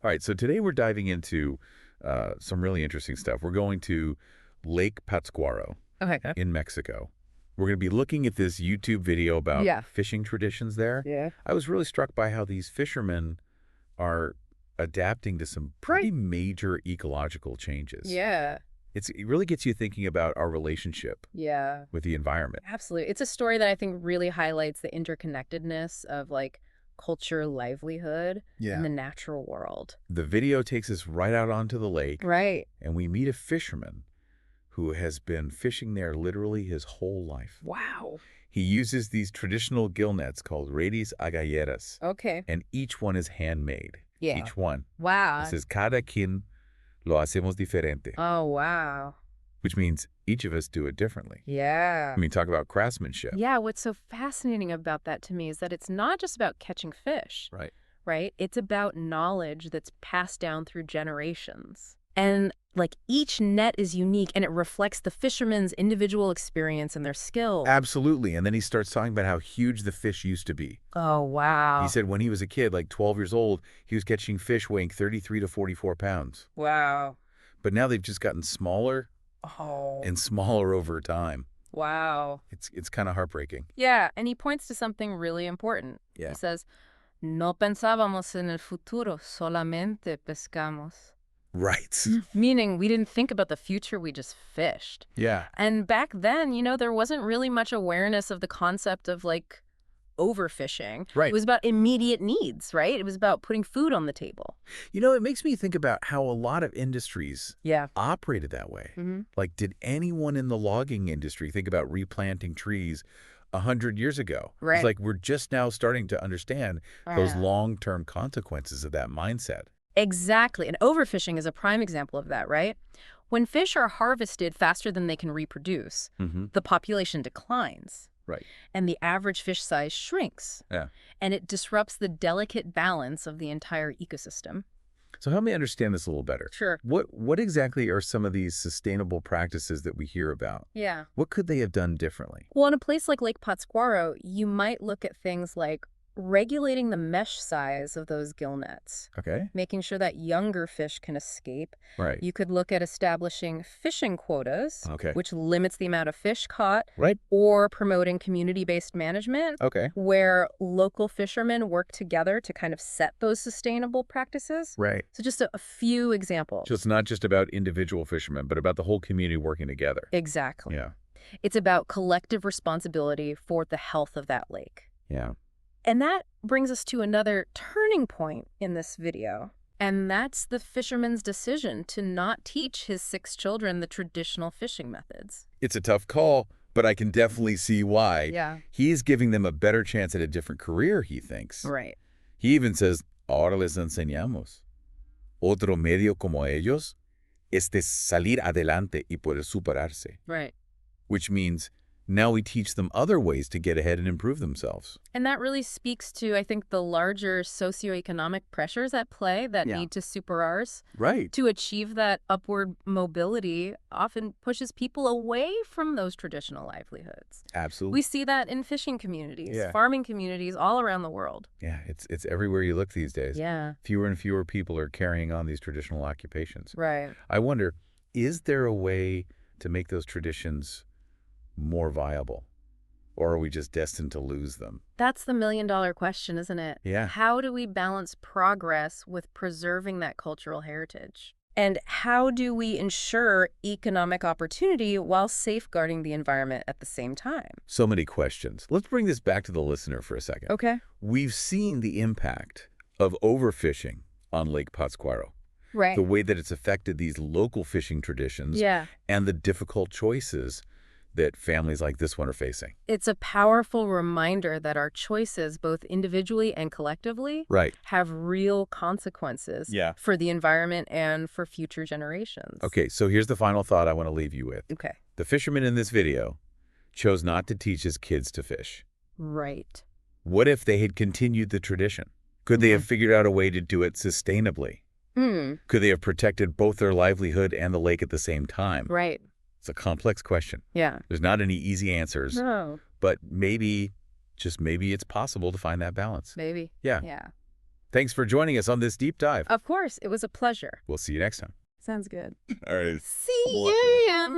All right, so today we're diving into some really interesting stuff. We're going to Lake Pátzcuaro Okay, good. in Mexico. We're going to be looking at this YouTube video about Yeah. fishing traditions there. Yeah. I was really struck by how these fishermen are adapting to some pretty Right. major ecological changes. Yeah. It really gets you thinking about our relationship Yeah. with the environment. Absolutely. It's a story that I think really highlights the interconnectedness of like culture, livelihood, and Yeah. the natural world. The video takes us right out onto the lake, Right. and we meet a fisherman who has been fishing there literally his whole life. Wow. He uses these traditional gill nets called redes agalleras, Okay. and each one is handmade. Yeah. Each one. Wow. This is cada quien lo hacemos diferente, Oh, wow. which means each of us do it differently. Yeah. I mean, talk about craftsmanship. Yeah, what's so fascinating about that to me is that it's not just about catching fish, Right. right? It's about knowledge that's passed down through generations. And like each net is unique and it reflects the fisherman's individual experience and their skill. Absolutely. And then he starts talking about how huge the fish used to be. Oh, wow. He said when he was a kid, like 12 years old, he was catching fish weighing 33 to 44 pounds. Wow. But now they've just gotten smaller Oh, and smaller over time. wow. It's kind of heartbreaking. Yeah, and he points to something really important. Yeah. He says, no pensábamos en el futuro, solamente pescamos. Right. Meaning we didn't think about the future, we just fished. Yeah. And back then, there wasn't really much awareness of the concept of like overfishing. Right. It was about immediate needs, right? It was about putting food on the table. You know, it makes me think about how a lot of industries Yeah. operated that way. Mm-hmm. Like, did anyone in the logging industry think about replanting trees 100 years ago? Right. It's like we're just now starting to understand those long-term consequences of that mindset. Exactly. And overfishing is a prime example of that, right? When fish are harvested faster than they can reproduce, Mm-hmm. the population declines. Right. And the average fish size shrinks. Yeah. And it disrupts the delicate balance of the entire ecosystem. So help me understand this a little better. Sure. What exactly are some of these sustainable practices that we hear about? Yeah. What could they have done differently? Well, in a place like Lake Pátzcuaro, you might look at things like regulating the mesh size of those gill nets, Okay. making sure that younger fish can escape. Right. You could look at establishing fishing quotas, Okay. which limits the amount of fish caught, Right. or promoting community-based management, Okay. where local fishermen work together to kind of set those sustainable practices. Right. So just a few examples. So it's not just about individual fishermen, but about the whole community working together. Exactly. Yeah. It's about collective responsibility for the health of that lake. Yeah. And that brings us to another turning point in this video. And that's the fisherman's decision to not teach his 6 children the traditional fishing methods. It's a tough call, but I can definitely see why. Yeah. He's giving them a better chance at a different career, he thinks. Right. He even says, ahora les enseñamos. Otro medio como ellos es de salir adelante y poder superarse. Right. Which means now we teach them other ways to get ahead and improve themselves. And that really speaks to, I think, the larger socioeconomic pressures at play that Yeah. need to super ours. Right. To achieve that upward mobility often pushes people away from those traditional livelihoods. Absolutely. We see that in fishing communities, Yeah. farming communities all around the world. Yeah, it's everywhere you look these days. Yeah. Fewer and fewer people are carrying on these traditional occupations. Right. I wonder, is there a way to make those traditions more viable? Or are we just destined to lose them? That's the million-dollar question, isn't it? Yeah. How do we balance progress with preserving that cultural heritage? And how do we ensure economic opportunity while safeguarding the environment at the same time? So many questions. Let's bring this back to the listener for a second. Okay. We've seen the impact of overfishing on Lake Pátzcuaro, Right. the way that it's affected these local fishing traditions, Yeah. and the difficult choices that families like this one are facing. It's a powerful reminder that our choices, both individually and collectively, Right. have real consequences Yeah. for the environment and for future generations. Okay, so here's the final thought I want to leave you with. Okay. The fisherman in this video chose not to teach his kids to fish. Right. What if they had continued the tradition? Could they have figured out a way to do it sustainably? Could they have protected both their livelihood and the lake at the same time? Right. It's a complex question. Yeah. There's not any easy answers, No. but maybe, just maybe it's possible to find that balance. Maybe. Yeah. Yeah. Thanks for joining us on this deep dive. Of course, it was a pleasure. We'll see you next time. Sounds good. All right. See you.